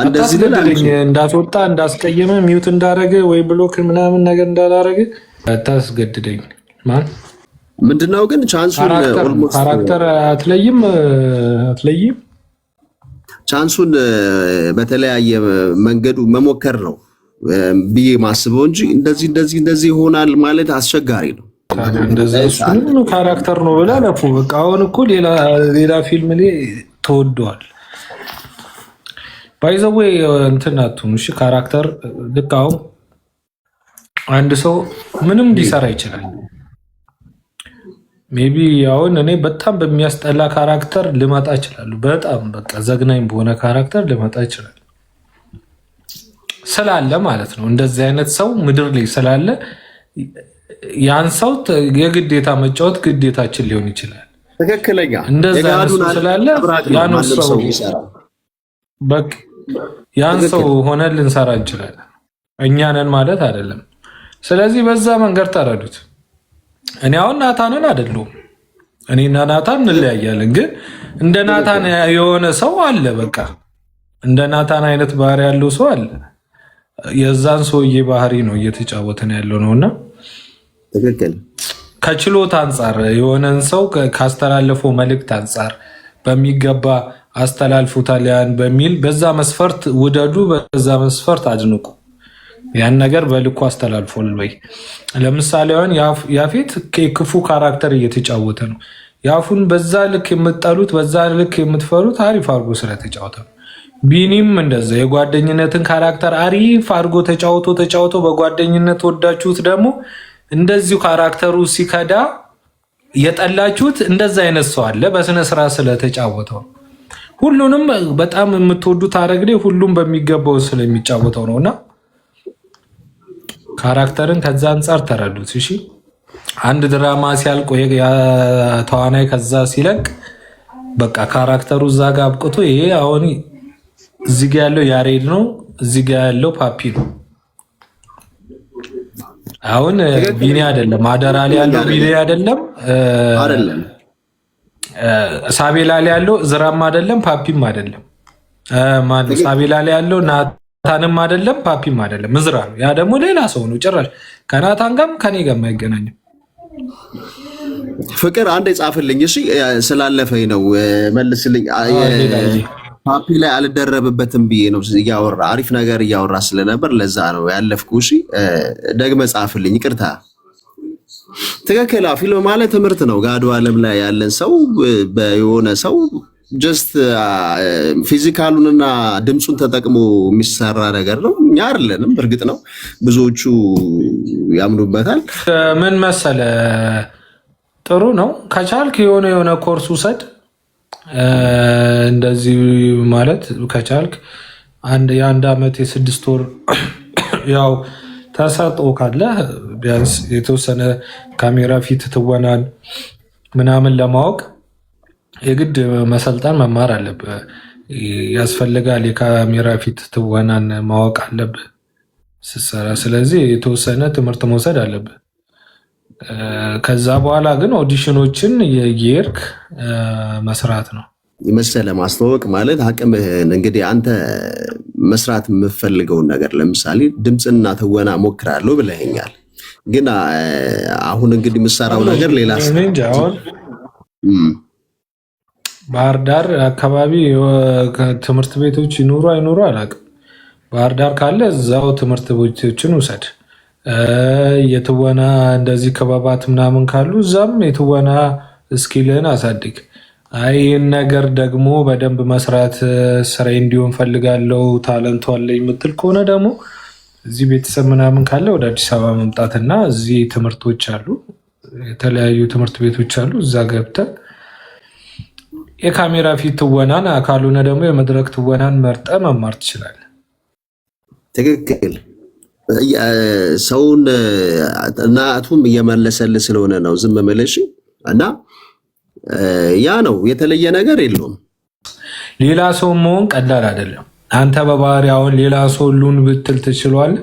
እንደዚህ አታስገድደኝ። እንዳስወጣ እንዳስቀየመ ሚውት እንዳረገ ወይ ብሎክ ምናምን ነገር እንዳላረገ አታስገድደኝ። ማን ምንድነው ግን ቻንሱን ኦልሞስት ካራክተር አትለይም ቻንሱን በተለያየ መንገዱ መሞከር ነው ብዬ ማስበው እንጂ እንደዚህ ይሆናል ማለት አስቸጋሪ ነው። እንደዚህ ካራክተር ነው ብላ ለፉ በቃ አሁን እኮ ሌላ ፊልም ላይ ተወዷል። ባይዘዌ እንትን አትሁን እሺ። ካራክተር ልክ አሁን አንድ ሰው ምንም ሊሰራ ይችላል። ሜቢ አሁን እኔ በጣም በሚያስጠላ ካራክተር ልመጣ እችላለሁ። በጣም በቃ ዘግናኝ በሆነ ካራክተር ልመጣ ይችላል ስላለ ማለት ነው። እንደዚህ አይነት ሰው ምድር ላይ ስላለ ያን ሰው የግዴታ መጫወት ግዴታችን ሊሆን ይችላል። ትክክለኛ እንደዛ ስላለ ያን ሰው በቃ ያን ሰው ሆነ ልንሰራ እንችላለን። እኛ ነን ማለት አይደለም። ስለዚህ በዛ መንገድ ተረዱት። እኔ አሁን ናታንን አይደለሁም። እኔና ናታን እንለያያለን፣ ግን እንደ ናታን የሆነ ሰው አለ። በቃ እንደ ናታን አይነት ባህሪ ያለው ሰው አለ። የዛን ሰውዬ ባህሪ ነው እየተጫወተን ያለው ነውና ትክክል። ከችሎታ አንጻር የሆነን ሰው ካስተላለፈው መልእክት አንጻር በሚገባ አስተላልፉታል ያን በሚል በዛ መስፈርት ውደዱ፣ በዛ መስፈርት አድንቁ። ያን ነገር በልኩ አስተላልፎል ወይ ለምሳሌ አሁን ያፌት ክፉ ካራክተር እየተጫወተ ነው። ያፉን በዛ ልክ የምትጠሉት በዛ ልክ የምትፈሩት አሪፍ አድርጎ ስለተጫወተ ነው። ቢኒም እንደዛ የጓደኝነትን ካራክተር አሪፍ አድርጎ ተጫውቶ በጓደኝነት ወዳችሁት ደግሞ እንደዚሁ ካራክተሩ ሲከዳ የጠላችሁት እንደዛ አይነት ሰው አለ። በስነ ስርዓት ስለተጫወተው ሁሉንም በጣም የምትወዱት አረግዴ ሁሉም በሚገባው ስለሚጫወተው ነውና ካራክተርን ከዛ አንጻር ተረዱት። እሺ አንድ ድራማ ሲያልቅ ወይ ተዋናይ ከዛ ሲለቅ በቃ ካራክተሩ እዛ ጋር አብቅቶ ይሄ አሁን እዚህ ጋር ያለው ያሬድ ነው፣ እዚህ ጋር ያለው ፓፒ ነው። አሁን ቢኒ አይደለም፣ አደራ ላይ ያለው ቢኒ አይደለም፣ ሳቤላ ላይ ያለው ዝራም አይደለም፣ ፓፒም አይደለም። ማን ሳቤላ ላይ ያለው ናታንም አይደለም፣ ፓፒም አይደለም፣ ምዝራ ነው። ያ ደግሞ ሌላ ሰው ነው። ጭራሽ ከናታን ጋርም ከኔ ጋርም አይገናኝም። ፍቅር አንድ ጻፍልኝ እሺ፣ ስላለፈኝ ነው መልስልኝ። ፓፒ ላይ አልደረብበትም ብዬ ነው እያወራ አሪፍ ነገር እያወራ ስለነበር ለዛ ነው ያለፍኩ። እሺ ደግመህ ጻፍልኝ፣ ይቅርታ። ትክክል። ፊልም ማለት ትምህርት ነው። ጋዱ ዓለም ላይ ያለን ሰው በየሆነ ሰው ጀስት ፊዚካሉንና ድምፁን ተጠቅሞ የሚሰራ ነገር ነው። እኛ አይደለንም፣ እርግጥ ነው ብዙዎቹ ያምኑበታል። ምን መሰለ ጥሩ ነው ከቻልክ የሆነ ኮርስ ውሰድ። እንደዚህ ማለት ከቻልክ የአንድ ዓመት የ6 ወር ያው ተሰጥኦ ካለ ቢያንስ የተወሰነ ካሜራ ፊት ትወናን ምናምን ለማወቅ የግድ መሰልጠን መማር አለብህ፣ ያስፈልጋል። የካሜራ ፊት ትወናን ማወቅ አለብህ ስትሰራ። ስለዚህ የተወሰነ ትምህርት መውሰድ አለብህ። ከዛ በኋላ ግን ኦዲሽኖችን የየርክ መስራት ነው መሰለ። ማስተዋወቅ ማለት አቅምህን እንግዲህ አንተ መስራት የምፈልገውን ነገር ለምሳሌ ድምፅና ትወና ሞክራለሁ ብለኸኛል። ግን አሁን እንግዲህ የምሰራው ነገር ሌላ ባህር ዳር አካባቢ ትምህርት ቤቶች ይኖሩ አይኖሩ አላውቅም። ባህር ዳር ካለ እዛው ትምህርት ቤቶችን ውሰድ። የትወና እንደዚህ ክበባት ምናምን ካሉ እዛም የትወና እስኪልን አሳድግ። ይህን ነገር ደግሞ በደንብ መስራት ስራዬ እንዲሆን ፈልጋለው ታለንቱ አለኝ የምትል ከሆነ ደግሞ እዚህ ቤተሰብ ምናምን ካለ ወደ አዲስ አበባ መምጣትና እዚህ ትምህርቶች አሉ፣ የተለያዩ ትምህርት ቤቶች አሉ። እዛ ገብተህ የካሜራ ፊት ትወናን ካልሆነ ደግሞ የመድረክ ትወናን መርጠህ መማር ትችላለህ። ትክክል። ሰውን እናቱም እየመለሰልህ ስለሆነ ነው ዝም ብለሽ እና ያ ነው የተለየ ነገር የለውም። ሌላ ሰው መሆን ቀላል አይደለም። አንተ በባህሪ አሁን ሌላ ሰው ሉን ብትል ትችላለህ?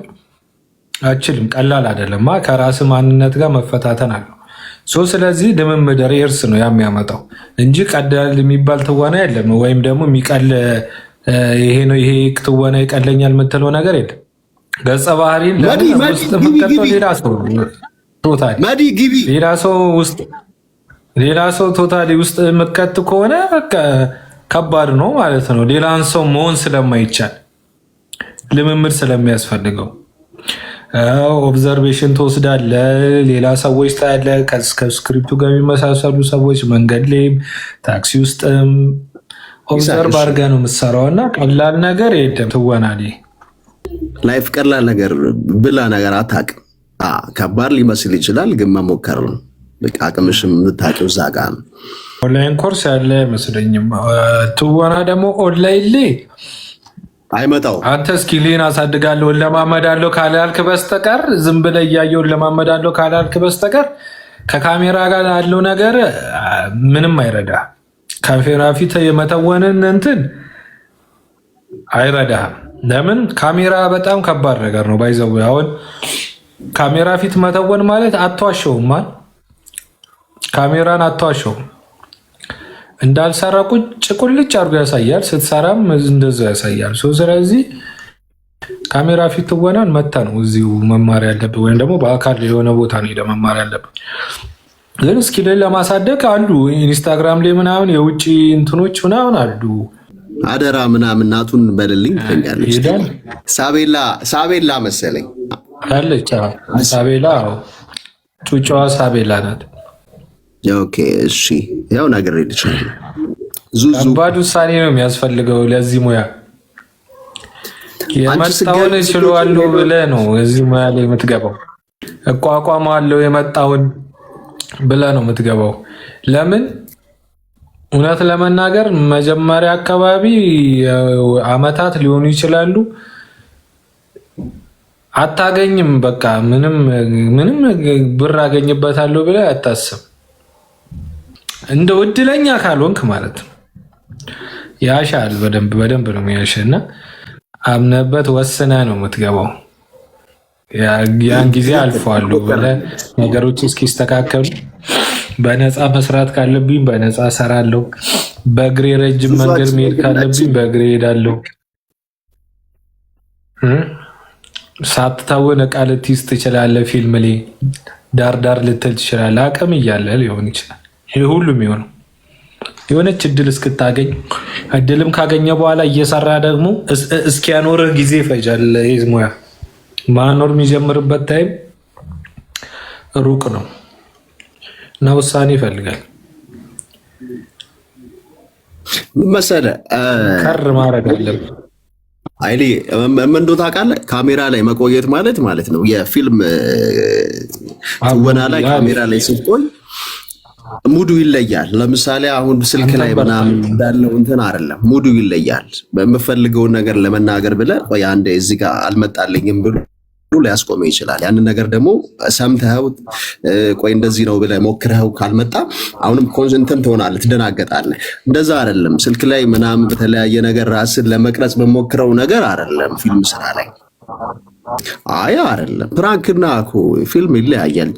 አችልም። ቀላል አይደለም። ከራስ ማንነት ጋር መፈታተን አለው። ስለዚህ ልምምድ ሬርስ ነው የሚያመጣው እንጂ ቀላል የሚባል ትወና የለም። ወይም ደግሞ የሚቀል ይሄ ነው ይሄ ትወና ይቀለኛል የምትለው ነገር የለም። ገጸ ባህሪን ውስጥ የምትከተው ሌላ ሰው ቶታሊ ሌላ ሰው ቶታሊ ውስጥ የምትከት ከሆነ ከባድ ነው ማለት ነው። ሌላን ሰው መሆን ስለማይቻል ልምምድ ስለሚያስፈልገው ኦብዘርቬሽን ትወስዳለ፣ ሌላ ሰዎች ታያለ፣ ከስክሪፕቱ ጋር የሚመሳሰሉ ሰዎች መንገድ ላይም ታክሲ ውስጥም ኦብዘርቭ አድርገህ ነው የምትሰራው እና ቀላል ነገር የለም። ትወና ላይፍ ቀላል ነገር ብላ ነገር አታውቅም። ከባድ ሊመስል ይችላል፣ ግን መሞከር ነው። በቃ አቅምሽም የምታውቂው እዛ ጋር ነው። ኦንላይን ኮርስ ያለ አይመስለኝም። ትወና ደግሞ ኦንላይን ላይ አይመጣው። አንተ ስኪልን አሳድጋለሁ ለማመዳለሁ ካላልክ በስተቀር ዝም ብለህ እያየሁ ለማመዳለሁ ካላልክ በስተቀር ከካሜራ ጋር ያለው ነገር ምንም አይረዳ። ካሜራ ፊት የመተወንን እንትን አይረዳህም። ለምን ካሜራ በጣም ከባድ ነገር ነው። ባይዘው አሁን ካሜራ ፊት መተወን ማለት አትዋሸውም ማለት ካሜራን አትዋሸውም። እንዳልሰራ ቁልጭ አድርጎ ያሳያል፣ ስትሰራም እንደዛው ያሳያል። ስለዚህ ካሜራ ፊት ትወናን መታ ነው እዚሁ መማር ያለብህ፣ ወይም ደግሞ በአካል የሆነ ቦታ ነው ሄደህ መማር ያለብህ። ግን ስኪልን ለማሳደግ አሉ ኢንስታግራም ላይ ምናምን የውጭ እንትኖች ምናምን አሉ። አደራ ምናምን እናቱን በልልኝ ትለኛለች። ሳቤላ መሰለኝ አለች። ሳቤላ ጩጫዋ ሳቤላ ናት። ኦኬ እሺ፣ ያው ነገር ይልቻል። ከባድ ውሳኔ ነው የሚያስፈልገው ለዚህ ሙያ። የመጣውን እችላለሁ ብለህ ነው እዚህ ሙያ ላይ የምትገባው። እቋቋማለሁ የመጣውን ብለህ ነው የምትገባው። ለምን እውነት ለመናገር መጀመሪያ አካባቢ አመታት ሊሆኑ ይችላሉ፣ አታገኝም። በቃ ምንም ብር አገኝበታለሁ ብለህ አታስብ። እንደ እድለኛ ካልሆንክ ማለት ነው ያሻል። በደንብ ነው የሚያሸ እና አምነበት ወስነ ነው የምትገባው። ያን ጊዜ አልፈዋለሁ ብለህ ነገሮች እስኪስተካከሉ በነፃ መስራት ካለብኝ በነፃ እሰራለሁ። በእግሬ ረጅም መንገድ መሄድ ካለብኝ በእግሬ እሄዳለሁ። ሳትታወን ዕቃ ልትይዝ ትችላለህ። ፊልም ላይ ዳር ልትል ትችላለህ። አቅም እያለ ሊሆን ይችላል። ይሄ ሁሉም የሚሆነው የሆነች እድል እስክታገኝ፣ እድልም ካገኘ በኋላ እየሰራ ደግሞ እስኪያኖርህ ጊዜ ይፈጃል። ይህ ሙያ ማኖር የሚጀምርበት ታይም ሩቅ ነው እና ውሳኔ ይፈልጋል። መሰለህ ከር ማድረግ አለብህ። አይሊ ምን እንደው ታውቃለህ፣ ካሜራ ላይ መቆየት ማለት ነው። የፊልም ትወና ላይ ካሜራ ላይ ስትቆይ ሙዱ ይለያል። ለምሳሌ አሁን ስልክ ላይ ምናምን እንዳለው እንትን አይደለም፣ ሙዱ ይለያል። በምፈልገውን ነገር ለመናገር ብለህ ቆይ አንዴ እዚህ ጋር አልመጣልኝም ብሎ ሊያስቆመው ይችላል። ያንን ነገር ደግሞ ሰምተኸው ቆይ እንደዚህ ነው ብለህ ሞክረኸው ካልመጣ አሁንም ኮንሰንትም ትሆናለህ፣ ትደናገጣለህ። እንደዛ አይደለም ስልክ ላይ ምናምን በተለያየ ነገር ራስን ለመቅረጽ በሞክረው ነገር አይደለም ፊልም ስራ ላይ አይደለም። ፕራንክና እኮ ፊልም ይለያያል።